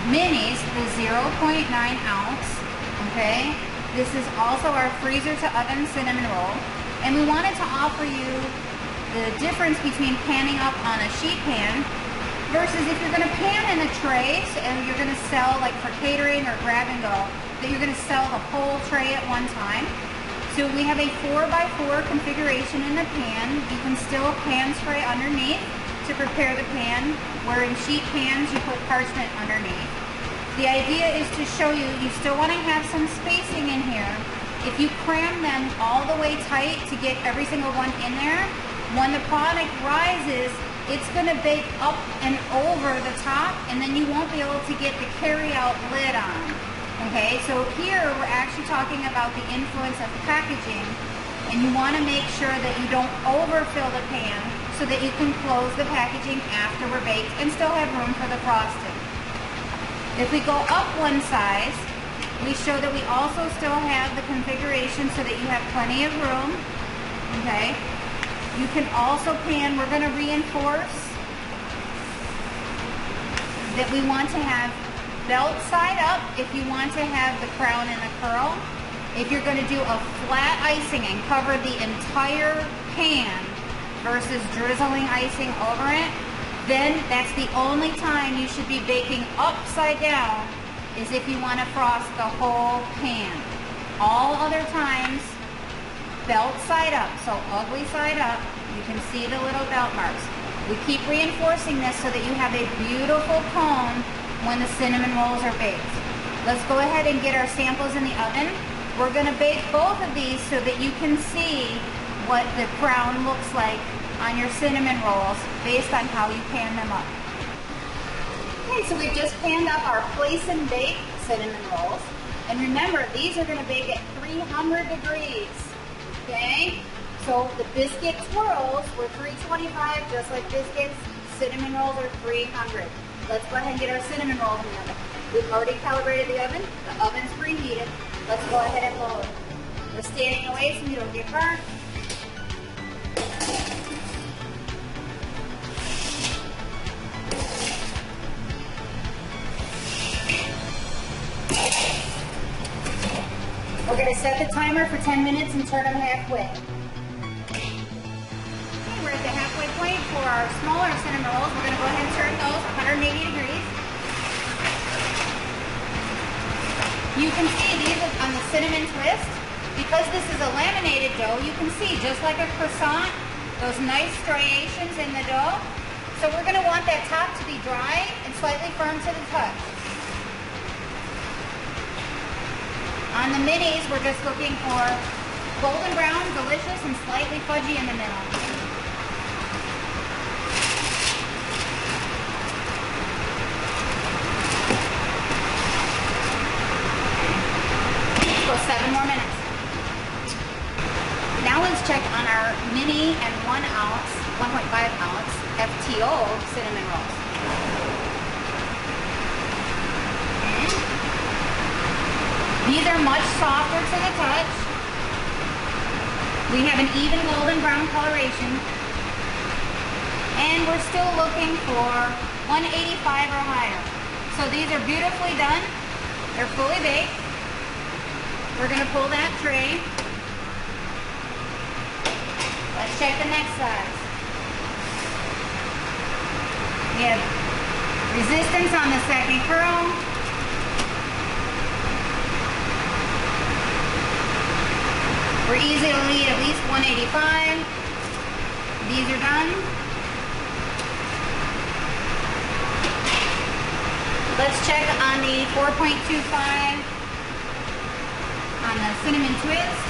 minis, the 0.9 ounce, okay? This is also our freezer to oven cinnamon roll. And we wanted to offer you the difference between panning up on a sheet pan versus if you're gonna pan in a tray and you're gonna sell like for catering or grab and go, that you're gonna sell the whole tray at one time. So we have a 4x4 configuration in the pan. You can still pan spray underneath to prepare the pan, where in sheet pans you put parchment underneath. The idea is to show you, you still want to have some spacing in here. If you cram them all the way tight to get every single one in there, when the product rises, it's going to bake up and over the top, and then you won't be able to get the carry-out lid on. Okay, so here we're actually talking about the influence of packaging, and you want to make sure that you don't overfill the pan so that you can close the packaging after we're baked and still have room for the frosting. If we go up one size, we show that we also still have the configuration so that you have plenty of room. Okay, you can also pan, we're going to reinforce that we want to have belt side up if you want to have the crown and the curl. If you're going to do a flat icing and cover the entire pan versus drizzling icing over it, then that's the only time you should be baking upside down, is if you want to frost the whole pan. All other times, belt side up, so ugly side up. You can see the little belt marks. We keep reinforcing this so that you have a beautiful cone when the cinnamon rolls are baked. Let's go ahead and get our samples in the oven. We're going to bake both of these so that you can see what the crown looks like on your cinnamon rolls based on how you pan them up. Okay, so we've just panned up our place and bake cinnamon rolls. And remember, these are going to bake at 300 degrees. Okay? So the biscuit twirls were 325, just like biscuits. Cinnamon rolls are 300. Let's go ahead and get our cinnamon rolls in the oven. We've already calibrated the oven. The oven's preheated. Let's go ahead and load. We're standing away so you don't get burnt. We're going to set the timer for 10 minutes and turn them halfway. Okay, we're at the halfway point for our smaller cinnamon rolls. We're going to go ahead and turn those 180 degrees. You can see these on the cinnamon twist. Because this is a laminated dough, you can see, just like a croissant, those nice striations in the dough. So we're going to want that top to be dry and slightly firm to the touch. On the minis, we're just looking for golden brown, delicious, and slightly fudgy in the middle. Let's go 7 more minutes. Now let's check on our mini and 1.5 ounce FTO cinnamon rolls. These are much softer to the touch. We have an even golden brown coloration. And we're still looking for 185 or higher. So these are beautifully done. They're fully baked. We're going to pull that tray. Let's check the next size. We have resistance on the second curl. We're easily at least 185. These are done. Let's check on the 4.25 on the cinnamon twist.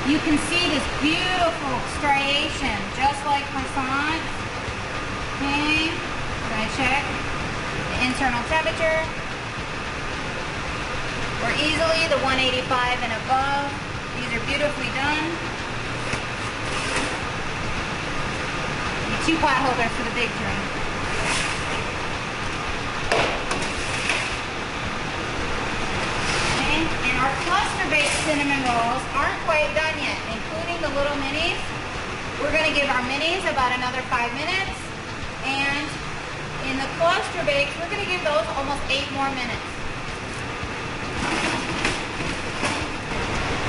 You can see this beautiful striation, just like croissant. Okay, we're going to check the internal temperature. We're easily the 185 and above. These are beautifully done. Need 2 pot holders for the big tray. Okay. And our cluster baked cinnamon rolls aren't quite done yet, including the little minis. We're going to give our minis about another 5 minutes. And in in the cluster bakes, we're going to give those almost 8 more minutes.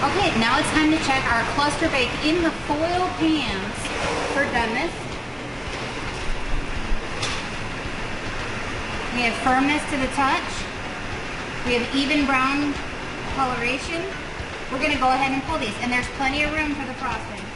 Okay, now it's time to check our cluster bake in the foil pans for doneness. We have firmness to the touch. We have even brown coloration. We're going to go ahead and pull these, and there's plenty of room for the frosting.